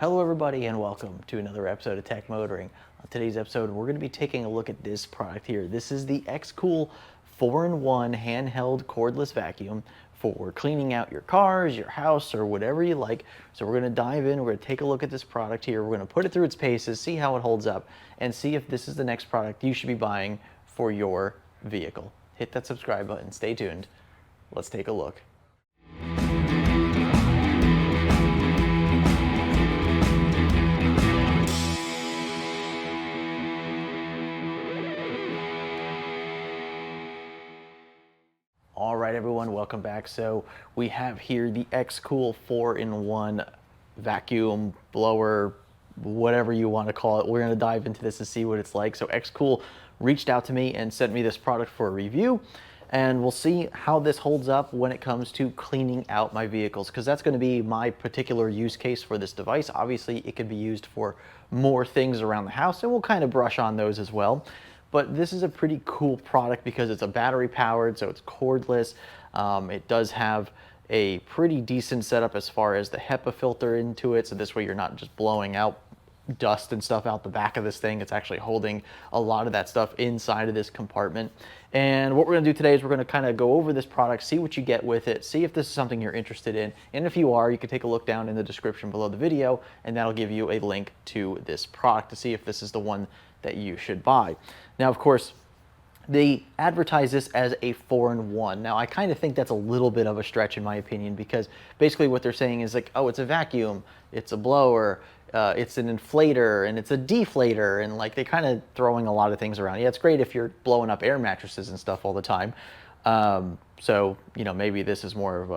Hello everybody and welcome to another episode of Tech Motoring. On today's episode we're going to be taking a look at this product here. This is the XCOOL 4-in-1 handheld cordless vacuum for cleaning out your cars, your house, or whatever you like. So we're going to dive in, we're going to take a look at this product here, we're going to put it through its paces, see how it holds up, and see if this is the next product you should be buying for your vehicle. Hit that subscribe button, stay tuned, let's take a look. All right, everyone, welcome back. So we have here the XCOOL 4-in-1 vacuum blower, whatever you want to call it. We're going to dive into this and see what it's like. So XCOOL reached out to me and sent me this product for a review, and we'll see how this holds up when it comes to cleaning out my vehicles, because that's going to be my particular use case for this device. Obviously, it could be used for more things around the house, and we'll kind of brush on those as well. But this is a pretty cool product because it's a battery powered, so it's cordless. It does have a pretty decent setup as far as the HEPA filter into it, so this way you're not just blowing out dust and stuff out the back of this thing. It's actually holding a lot of that stuff inside of this compartment. And what we're going to do today is we're going to kind of go over this product, see what you get with it, see if this is something you're interested in. And if you are, you can take a look down in the description below the video, and that'll give you a link to this product to see if this is the one that you should buy. Now, of course, they advertise this as a 4-in-1. Now, I kind of think that's a little bit of a stretch in my opinion, because basically what they're saying is like, oh, it's a vacuum, it's a blower, it's an inflator, and it's a deflator, and like they're kind of throwing a lot of things around. Yeah, it's great if you're blowing up air mattresses and stuff all the time. So, you know, maybe this is more of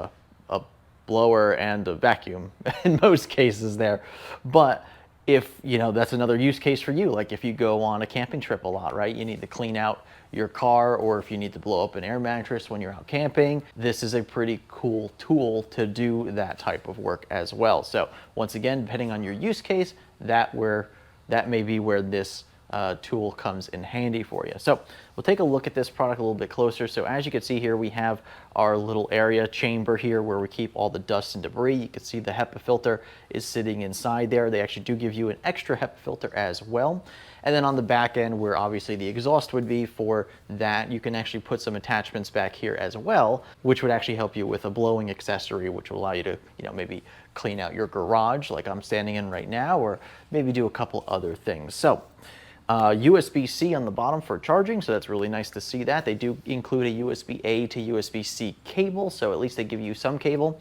a blower and a vacuum in most cases there. But if, you know, that's another use case for you, like if you go on a camping trip a lot, right? You need to clean out your car, or if you need to blow up an air mattress when you're out camping, this is a pretty cool tool to do that type of work as well. So once again, depending on your use case, that may be where this tool comes in handy for you. So we'll take a look at this product a little bit closer. So as you can see here, we have our little area chamber here where we keep all the dust and debris. You can see the HEPA filter is sitting inside there. They actually do give you an extra HEPA filter as well. And then on the back end, where obviously the exhaust would be for that, you can actually put some attachments back here as well, which would actually help you with a blowing accessory, which will allow you to, you know, maybe clean out your garage like I'm standing in right now, or maybe do a couple other things. So USB-C on the bottom for charging, so that's really nice to see that. They do include a USB-A to USB-C cable, so at least they give you some cable.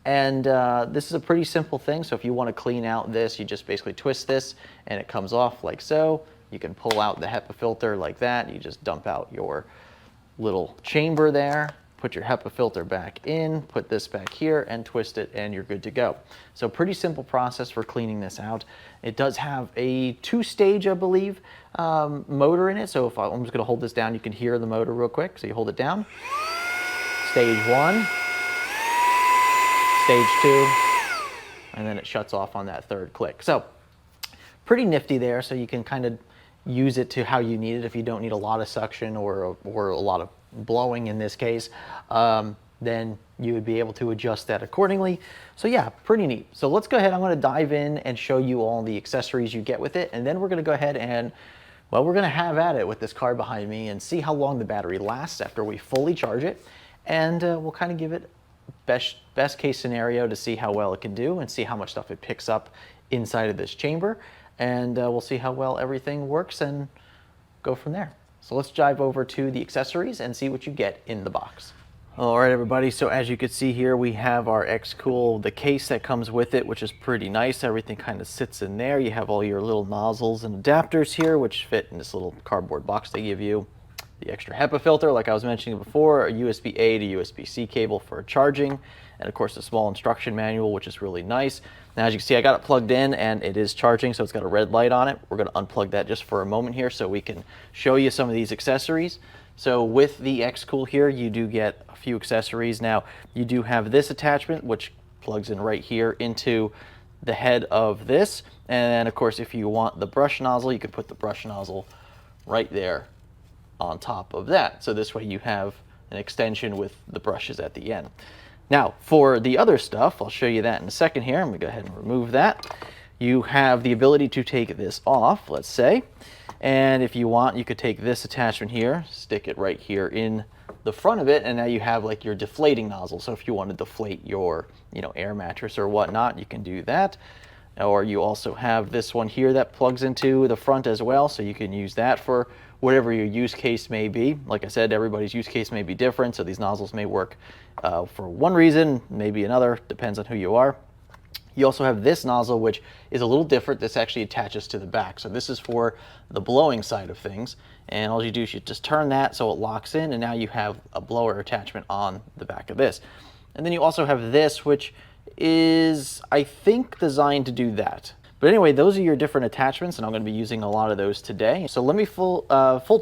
And this is a pretty simple thing, so if you want to clean out this, you just basically twist this and it comes off like so. You can pull out the HEPA filter like that. You just dump out your little chamber there, put your HEPA filter back in, put this back here and twist it, and you're good to go. So pretty simple process for cleaning this out. It does have a 2-stage, I believe, motor in it. So if I'm just going to hold this down, you can hear the motor real quick. So you hold it down. Stage 1, stage 2, and then it shuts off on that third click. So pretty nifty there. So you can kind of use it to how you need it. If you don't need a lot of suction or a lot of blowing in this case, then you would be able to adjust that accordingly. So yeah, pretty neat. So let's go ahead. I'm going to dive in and show you all the accessories you get with it, and then we're going to go ahead and, well, we're going to have at it with this car behind me and see how long the battery lasts after we fully charge it, and we'll kind of give it best case scenario to see how well it can do and see how much stuff it picks up inside of this chamber, and we'll see how well everything works and go from there. So let's dive over to the accessories and see what you get in the box. All right, everybody, so as you can see here, we have our XCOOL, the case that comes with it, which is pretty nice. Everything kind of sits in there. You have all your little nozzles and adapters here, which fit in this little cardboard box they give you. The extra HEPA filter, like I was mentioning before, a USB-A to USB-C cable for charging, and of course a small instruction manual, which is really nice. Now, as you can see, I got it plugged in and it is charging, so it's got a red light on it. We're going to unplug that just for a moment here so we can show you some of these accessories. So with the XCOOL here, you do get a few accessories. Now, you do have this attachment, which plugs in right here into the head of this. And then, of course, if you want the brush nozzle, you can put the brush nozzle right there on top of that. So this way you have an extension with the brushes at the end. Now, for the other stuff, I'll show you that in a second here. I'm going to go ahead and remove that. you have the ability to take this off, let's say, and if you want, you could take this attachment here, stick it right here in the front of it, and now you have like your deflating nozzle. So if you want to deflate your, air mattress or whatnot, you can do that. Or you also have this one here that plugs into the front as well, so you can use that for whatever your use case may be. Like I said, everybody's use case may be different, so these nozzles may work for one reason, maybe another, depends on who you are. You also have this nozzle, which is a little different. This actually attaches to the back. So this is for the blowing side of things. And all you do is you just turn that so it locks in, and now you have a blower attachment on the back of this. And then you also have this, which is, I think, designed to do that. But anyway, those are your different attachments, and I'm going to be using a lot of those today. So let me full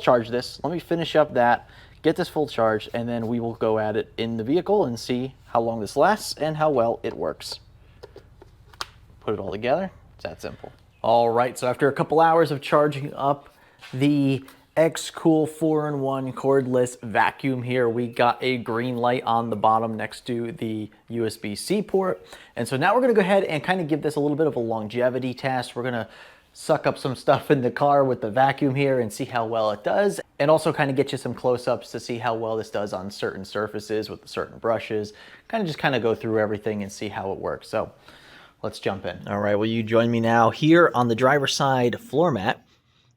charge this. Let me finish up that, get this full charge, and then we will go at it in the vehicle and see how long this lasts and how well it works. Put it all together. It's that simple. All right, so after a couple hours of charging up the XCOOL 4-in-1 cordless vacuum here, we got a green light on the bottom next to the USB-C port. And so now we're gonna go ahead and kind of give this a little bit of a longevity test. We're gonna suck up some stuff in the car with the vacuum here and see how well it does. And also kind of get you some close-ups to see how well this does on certain surfaces with certain brushes. Kind of go through everything and see how it works. So let's jump in. All right, well, you join me now here on the driver's side floor mat.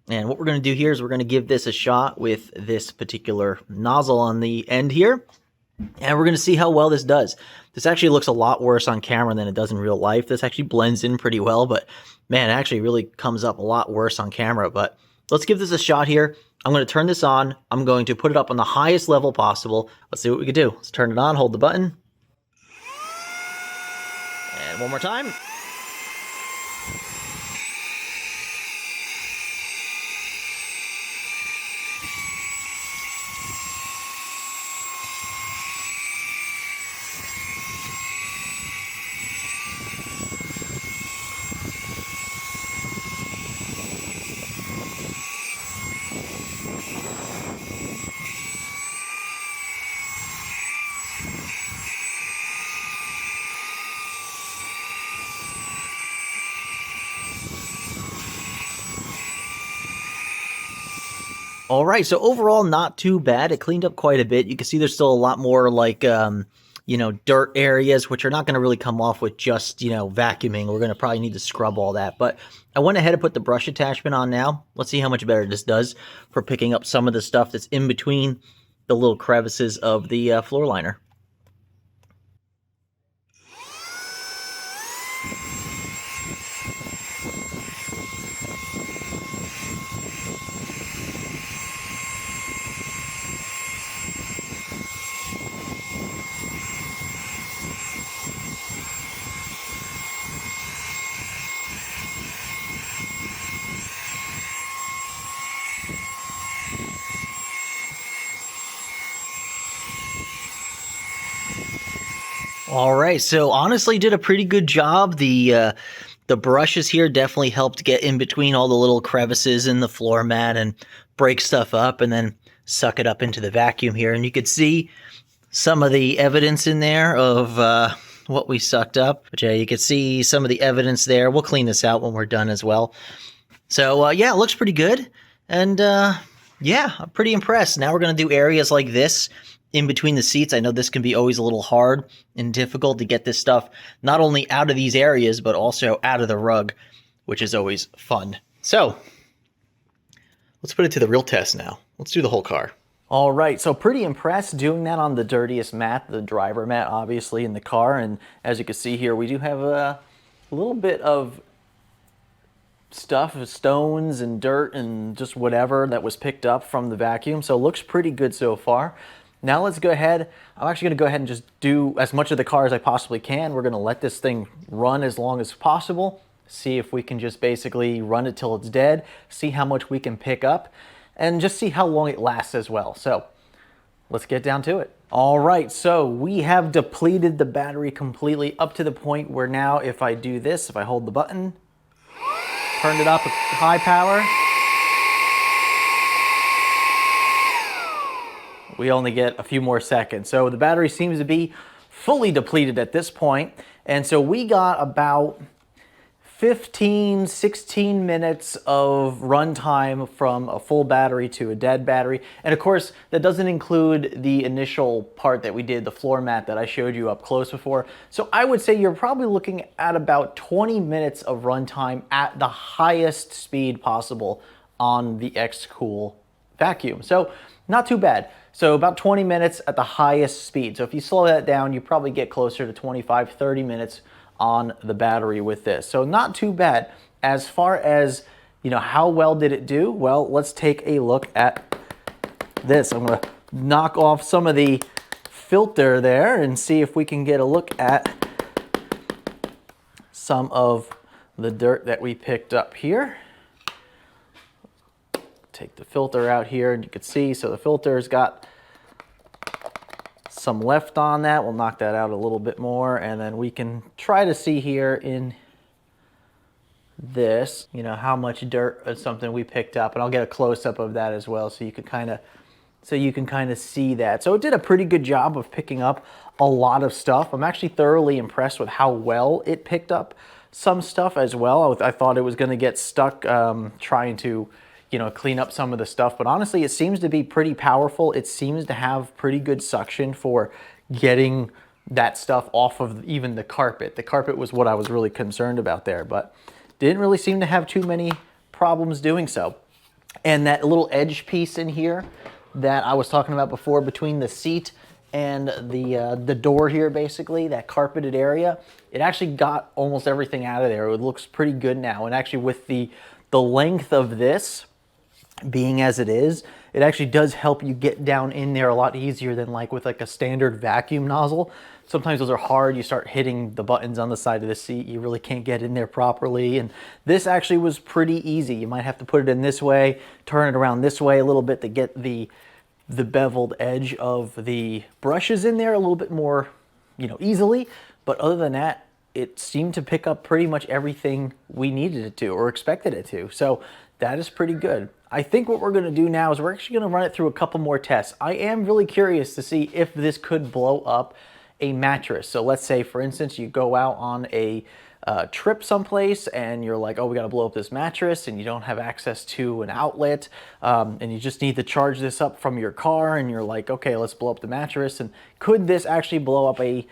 And what we're going to do here is we're going to give this a shot with this particular nozzle on the end here. And we're going to see how well this does. This actually looks a lot worse on camera than it does in real life. This actually blends in pretty well, but man, it actually really comes up a lot worse on camera. But let's give this a shot here. I'm going to turn this on. I'm going to put it up on the highest level possible. Let's see what we can do. Let's turn it on, hold the button. And one more time. All right, so overall, not too bad. It cleaned up quite a bit. You can see there's still a lot more like, dirt areas, which are not going to really come off with just, vacuuming. We're going to probably need to scrub all that. But I went ahead and put the brush attachment on now. Let's see how much better this does for picking up some of the stuff that's in between the little crevices of the floor liner. All right, so honestly did a pretty good job. The brushes here definitely helped get in between all the little crevices in the floor mat and break stuff up and then suck it up into the vacuum here. And you could see some of the evidence in there of what we sucked up. But yeah, you could see some of the evidence there. We'll clean this out when we're done as well. So yeah, it looks pretty good. And yeah, I'm pretty impressed. Now we're going to do areas like this in between the seats. I know this can be always a little hard and difficult to get this stuff not only out of these areas, but also out of the rug, which is always fun. So let's put it to the real test now. Let's do the whole car. All right, so pretty impressed doing that on the dirtiest mat, the driver mat, obviously, in the car. And as you can see here, we do have a little bit of stuff, stones and dirt and just whatever that was picked up from the vacuum. So it looks pretty good so far. Now let's go ahead. I'm actually going to go ahead and just do as much of the car as I possibly can. We're going to let this thing run as long as possible. See if we can just basically run it till it's dead. See how much we can pick up. And just see how long it lasts as well. So let's get down to it. All right, so we have depleted the battery completely up to the point where now if I do this, if I hold the button, turn it up at high power, we only get a few more seconds. So the battery seems to be fully depleted at this point. And so we got about 15, 16 minutes of runtime from a full battery to a dead battery. And of course, that doesn't include the initial part that we did, the floor mat that I showed you up close before. So I would say you're probably looking at about 20 minutes of runtime at the highest speed possible on the XCOOL vacuum. So not too bad. So about 20 minutes at the highest speed. So if you slow that down, you probably get closer to 25, 30 minutes on the battery with this. So not too bad. As far as, how well did it do? Well, let's take a look at this. I'm gonna knock off some of the filter there and see if we can get a look at some of the dirt that we picked up here. Take the filter out here and you can see, so the filter's got some left on that. We'll knock that out a little bit more, and then we can try to see here in this, how much dirt is something we picked up, and I'll get a close-up of that as well so you can kind of see that. So it did a pretty good job of picking up a lot of stuff. I'm actually thoroughly impressed with how well it picked up some stuff as well. I thought it was going to get stuck trying to clean up some of the stuff, but honestly, it seems to be pretty powerful. It seems to have pretty good suction for getting that stuff off of even the carpet. The carpet was what I was really concerned about there, but didn't really seem to have too many problems doing so. And that little edge piece in here that I was talking about before between the seat and the door here, basically, that carpeted area, it actually got almost everything out of there. It looks pretty good now. And actually with the length of this, being as it is, it actually does help you get down in there a lot easier than with a standard vacuum nozzle. Sometimes those are hard. You start hitting the buttons on the side of the seat. You really can't get in there properly. And this actually was pretty easy. You might have to put it in this way, turn it around this way a little bit to get the beveled edge of the brushes in there a little bit more, easily. But other than that, it seemed to pick up pretty much everything we needed it to or expected it to. So that is pretty good. I think what we're going to do now is we're actually going to run it through a couple more tests. I am really curious to see if this could blow up a mattress. So let's say, for instance, you go out on a trip someplace and you're like, oh, we got to blow up this mattress, and you don't have access to an outlet, and you just need to charge this up from your car, and you're like, okay, let's blow up the mattress. And could this actually blow up a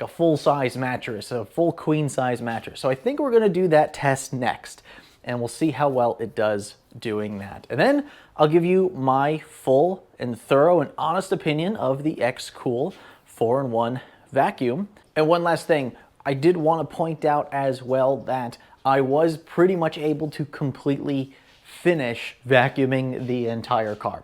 full-size mattress, a full queen-size mattress? So I think we're going to do that test next, and we'll see how well it does doing that. And then I'll give you my full and thorough and honest opinion of the XCOOL 4-in-1 vacuum. And one last thing, I did want to point out as well that I was pretty much able to completely finish vacuuming the entire car.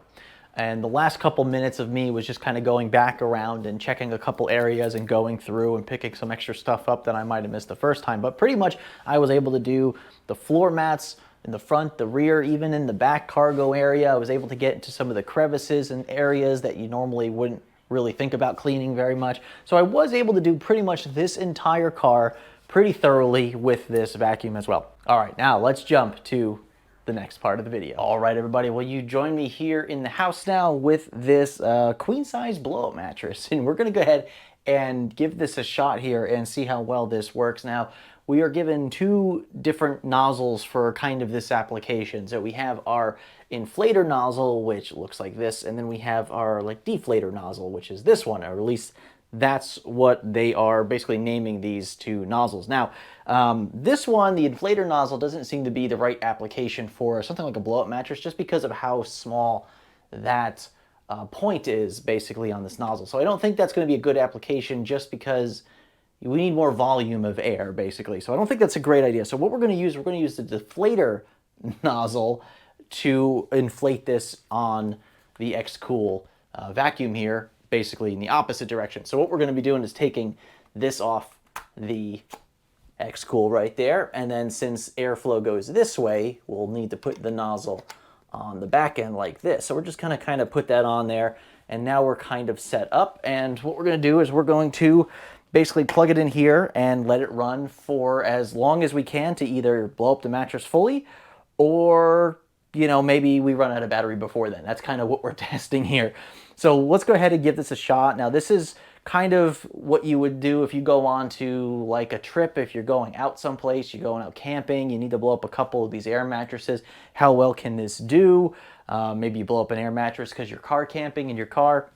And the last couple minutes of me was just kind of going back around and checking a couple areas and going through and picking some extra stuff up that I might have missed the first time. But pretty much I was able to do the floor mats in the front, the rear, even in the back cargo area. I was able to get into some of the crevices and areas that you normally wouldn't really think about cleaning very much. So I was able to do pretty much this entire car pretty thoroughly with this vacuum as well. All right, now let's jump to the next part of the video. All right, everybody, well, you join me here in the house now with this queen-size blow-up mattress, and we're gonna go ahead and give this a shot here and see how well this works. Now, we are given two different nozzles for kind of this application. So we have our inflator nozzle, which looks like this, and then we have our deflator nozzle, which is this one, or at least that's what they are basically naming these two nozzles. Now, this one, the inflator nozzle, doesn't seem to be the right application for something like a blow-up mattress just because of how small that point is basically on this nozzle. So I don't think that's going to be a good application just because we need more volume of air, basically. So I don't think that's a great idea. So what we're going to use the deflator nozzle to inflate this on the XCOOL vacuum here, basically in the opposite direction. So what we're going to be doing is taking this off the XCOOL right there, and then since airflow goes this way, we'll need to put the nozzle on the back end like this. So we're just going to kind of put that on there, and now we're kind of set up. And what we're going to do is we're going to basically plug it in here and let it run for as long as we can to either blow up the mattress fully, or maybe we run out of battery before then. That's kind of what we're testing here. So let's go ahead and give this a shot. Now this is kind of what you would do if you go on to like a trip, if you're going out someplace, you're going out camping, you need to blow up a couple of these air mattresses. How well can this do? Maybe you blow up an air mattress because you're car camping in your car.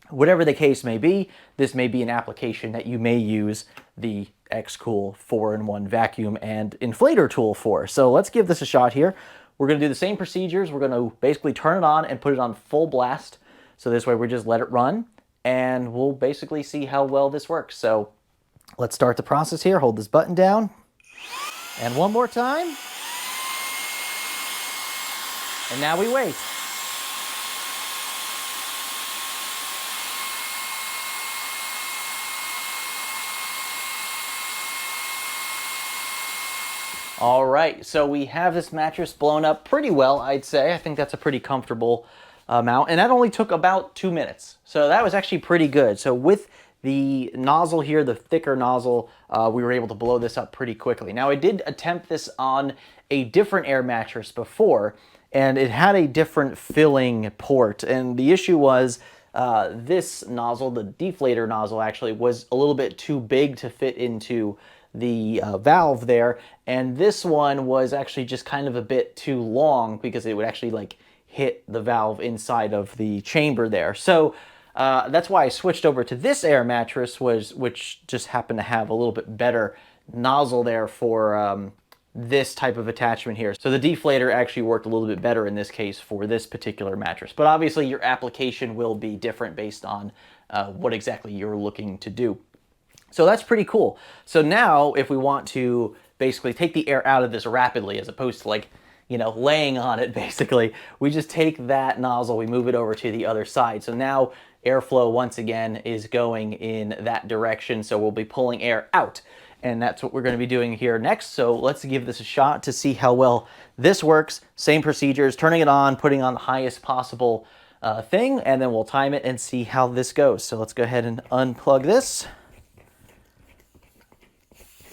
Whatever the case may be, this may be an application that you may use the XCOOL 4-in-1 vacuum and inflator tool for. So let's give this a shot here. We're going to do the same procedures. We're going to basically turn it on and put it on full blast. So this way we just let it run and we'll basically see how well this works. So let's start the process here. Hold this button down. And one more time. And now we wait. All right, so we have this mattress blown up pretty well, I'd say. I think that's a pretty comfortable amount, and that only took about 2 minutes. So that was actually pretty good. So with the nozzle here, the thicker nozzle, we were able to blow this up pretty quickly. Now I did attempt this on a different air mattress before, and it had a different filling port, and the issue was this nozzle, the deflator nozzle actually, was a little bit too big to fit into the valve there, and this one was actually just kind of a bit too long because it would actually like hit the valve inside of the chamber there. So that's why I switched over to this air mattress, which just happened to have a little bit better nozzle there for this type of attachment here. So the deflator actually worked a little bit better in this case for this particular mattress. But obviously your application will be different based on what exactly you're looking to do. So that's pretty cool. So now if we want to basically take the air out of this rapidly, as opposed to like, you know, laying on it basically, we just take that nozzle, we move it over to the other side. So now airflow once again is going in that direction. So we'll be pulling air out. And that's what we're going to be doing here next. So let's give this a shot to see how well this works. Same procedures, turning it on, putting on the highest possible thing, and then we'll time it and see how this goes. So let's go ahead and unplug this.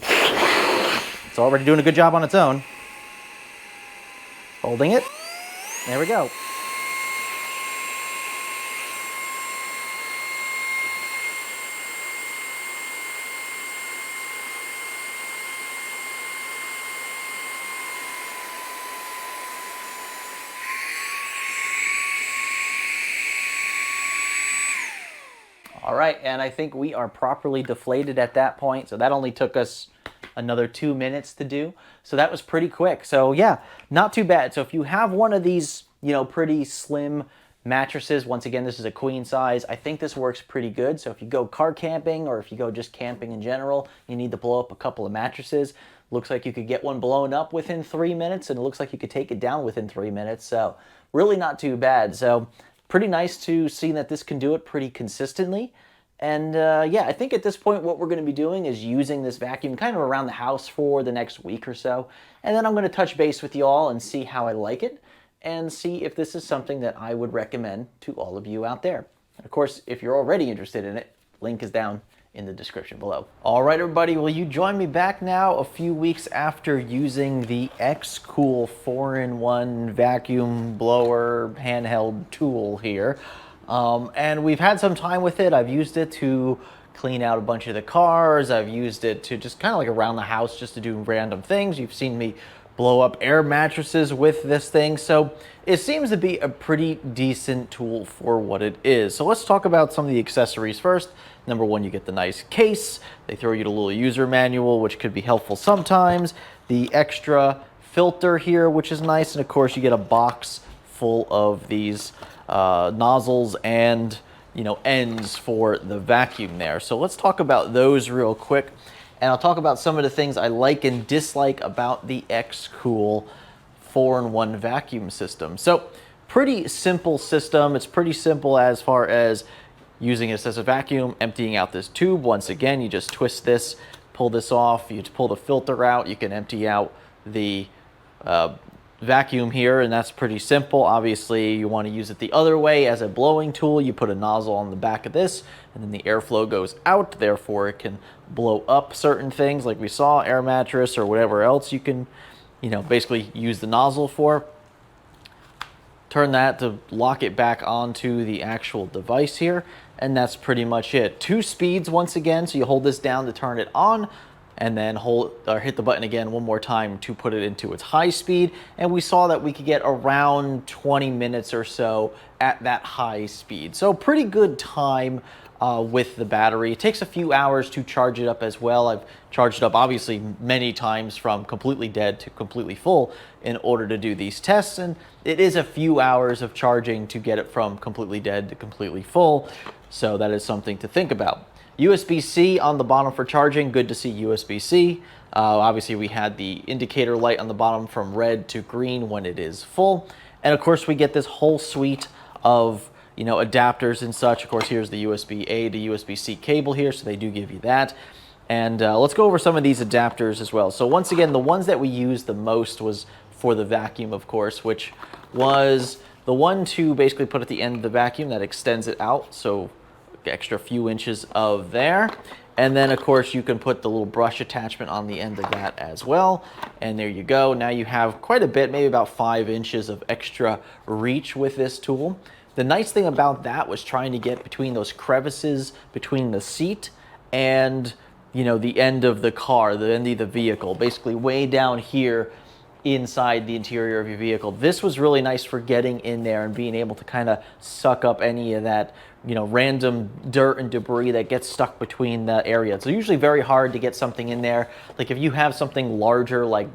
It's already doing a good job on its own. Holding it. There we go. All right, and I think we are properly deflated at that point. So that only took us another 2 minutes to do. So that was pretty quick. So yeah, not too bad. So if you have one of these, you know, pretty slim mattresses, once again, this is a queen size, I think this works pretty good. So if you go car camping or if you go just camping in general, you need to blow up a couple of mattresses. Looks like you could get one blown up within 3 minutes, and it looks like you could take it down within 3 minutes. So really not too bad. So pretty nice to see that this can do it pretty consistently. And yeah, I think at this point what we're going to be doing is using this vacuum kind of around the house for the next week or so. And then I'm going to touch base with you all and see how I like it and see if this is something that I would recommend to all of you out there. And of course, if you're already interested in it, link is down in the description below. All right, everybody, will you join me back now a few weeks after using the XCOOL 4-in-1 vacuum blower handheld tool here. And we've had some time with it. I've used it to clean out a bunch of the cars. I've used it to just kind of like around the house just to do random things. You've seen me blow up air mattresses with this thing. So it seems to be a pretty decent tool for what it is. So let's talk about some of the accessories first. Number one, you get the nice case. They throw you a little user manual, which could be helpful sometimes. The extra filter here, which is nice. And of course, you get a box full of these nozzles and, you know, ends for the vacuum there. So let's talk about those real quick, and I'll talk about some of the things I like and dislike about the XCOOL 4-in-1 vacuum system. So pretty simple system. It's pretty simple as far as using it as a vacuum, emptying out this tube. Once again, you just twist this, pull this off, you pull the filter out, you can empty out the vacuum here, and that's pretty simple. Obviously, you want to use it the other way as a blowing tool. You put a nozzle on the back of this, and then the airflow goes out. Therefore, it can blow up certain things like we saw, air mattress or whatever else you can, you know, basically use the nozzle for. turn that to lock it back onto the actual device here, and that's pretty much it. 2 speeds once again, so you hold this down to turn it on, and then hit the button again one more time to put it into its high speed. And we saw that we could get around 20 minutes or so at that high speed. So pretty good time with the battery. It takes a few hours to charge it up as well. I've charged it up obviously many times from completely dead to completely full in order to do these tests, and it is a few hours of charging to get it from completely dead to completely full. So that is something to think about. USB-C on the bottom for charging, good to see USB-C. Obviously we had the indicator light on the bottom from red to green when it is full. And of course we get this whole suite of adapters and such. Of course, here's the USB-A to USB-C cable here, so they do give you that. And let's go over some of these adapters as well. So once again, the ones that we used the most was for the vacuum, of course, which was the one to basically put at the end of the vacuum that extends it out. So extra few inches of there. And then of course you can put the little brush attachment on the end of that as well. And there you go. Now you have quite a bit, maybe about 5 inches of extra reach with this tool. The nice thing about that was trying to get between those crevices between the seat and the end of the car, the end of the vehicle, basically way down here inside the interior of your vehicle. This was really nice for getting in there and being able to kind of suck up any of that random dirt and debris that gets stuck between the area. It's usually very hard to get something in there. Like if you have something larger, like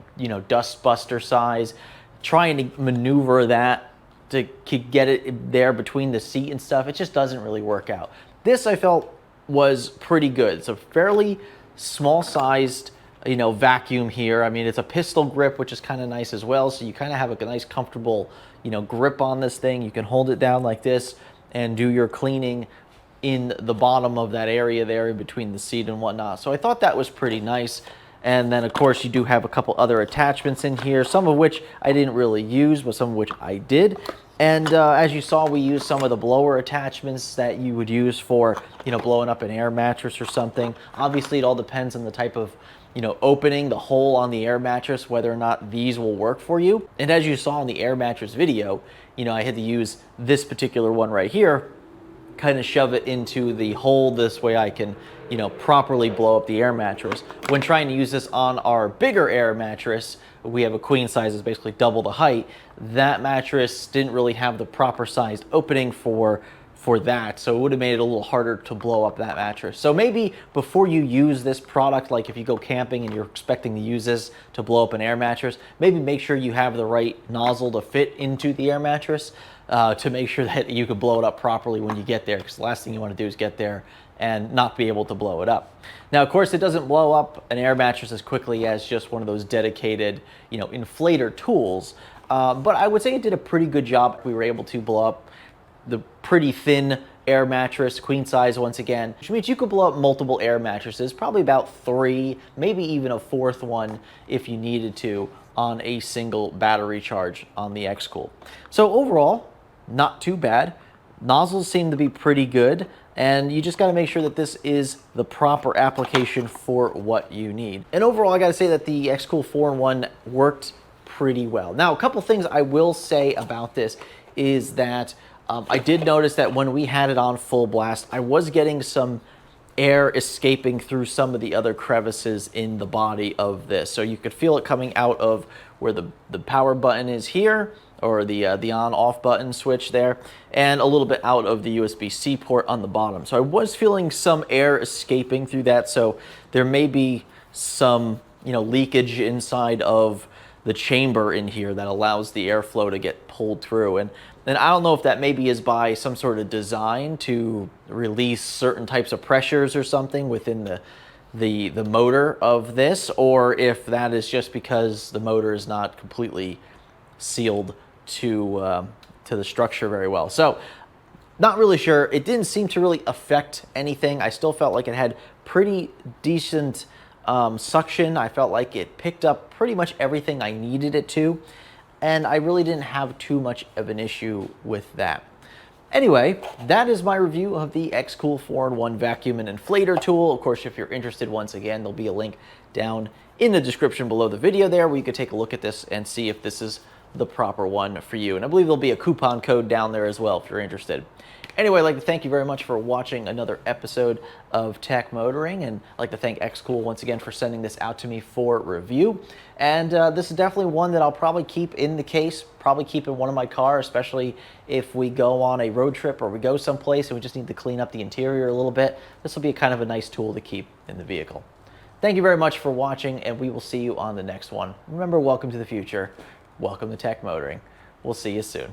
dust buster size, trying to maneuver that to get it there between the seat and stuff, it just doesn't really work out. This I felt was pretty good. It's a fairly small sized vacuum here. I mean, it's a pistol grip, which is kind of nice as well. So you kind of have a nice comfortable grip on this thing. You can hold it down like this and do your cleaning in the bottom of that area there in between the seat and whatnot. So I thought that was pretty nice. And then of course you do have a couple other attachments in here, some of which I didn't really use, but some of which I did. And as you saw, we used some of the blower attachments that you would use for blowing up an air mattress or something. Obviously it all depends on the type of opening the hole on the air mattress, whether or not these will work for you. And as you saw in the air mattress video, I had to use this particular one right here, kind of shove it into the hole this way I can, properly blow up the air mattress. When trying to use this on our bigger air mattress, we have a queen size, is basically double the height. That mattress didn't really have the proper sized opening for that, so it would have made it a little harder to blow up that mattress. So maybe before you use this product, like if you go camping and you're expecting to use this to blow up an air mattress, maybe make sure you have the right nozzle to fit into the air mattress to make sure that you can blow it up properly when you get there, because the last thing you want to do is get there and not be able to blow it up. Now, of course, it doesn't blow up an air mattress as quickly as just one of those dedicated, inflator tools, but I would say it did a pretty good job. We were able to blow up the pretty thin air mattress, queen size once again, which means you could blow up multiple air mattresses, probably about 3, maybe even a 4th one if you needed to, on a single battery charge on the XCOOL. So overall, not too bad. Nozzles seem to be pretty good, and you just got to make sure that this is the proper application for what you need. And overall, I got to say that the XCOOL 4-in-1 worked pretty well. Now, a couple things I will say about this is that I did notice that when we had it on full blast, I was getting some air escaping through some of the other crevices in the body of this. So you could feel it coming out of where the power button is here, or the on-off button switch there, and a little bit out of the USB-C port on the bottom. So I was feeling some air escaping through that, so there may be some leakage inside of the chamber in here that allows the airflow to get pulled through. And I don't know if that maybe is by some sort of design to release certain types of pressures or something within the motor of this, or if that is just because the motor is not completely sealed to the structure very well. So not really sure. It didn't seem to really affect anything. I still felt like it had pretty decent suction. I felt like it picked up pretty much everything I needed it to, and I really didn't have too much of an issue with that. Anyway, that is my review of the XCOOL 4-in-1 vacuum and inflator tool. Of course, if you're interested, once again, there'll be a link down in the description below the video there where you could take a look at this and see if this is the proper one for you. And I believe there'll be a coupon code down there as well if you're interested. Anyway, I'd like to thank you very much for watching another episode of Tech Motoring, and I'd like to thank XCOOL once again for sending this out to me for review. And this is definitely one that I'll probably keep in the case, probably keep in one of my cars, especially if we go on a road trip or we go someplace and we just need to clean up the interior a little bit. This will be kind of a nice tool to keep in the vehicle. Thank you very much for watching, and we will see you on the next one. Remember, welcome to the future. Welcome to Tech Motoring. We'll see you soon.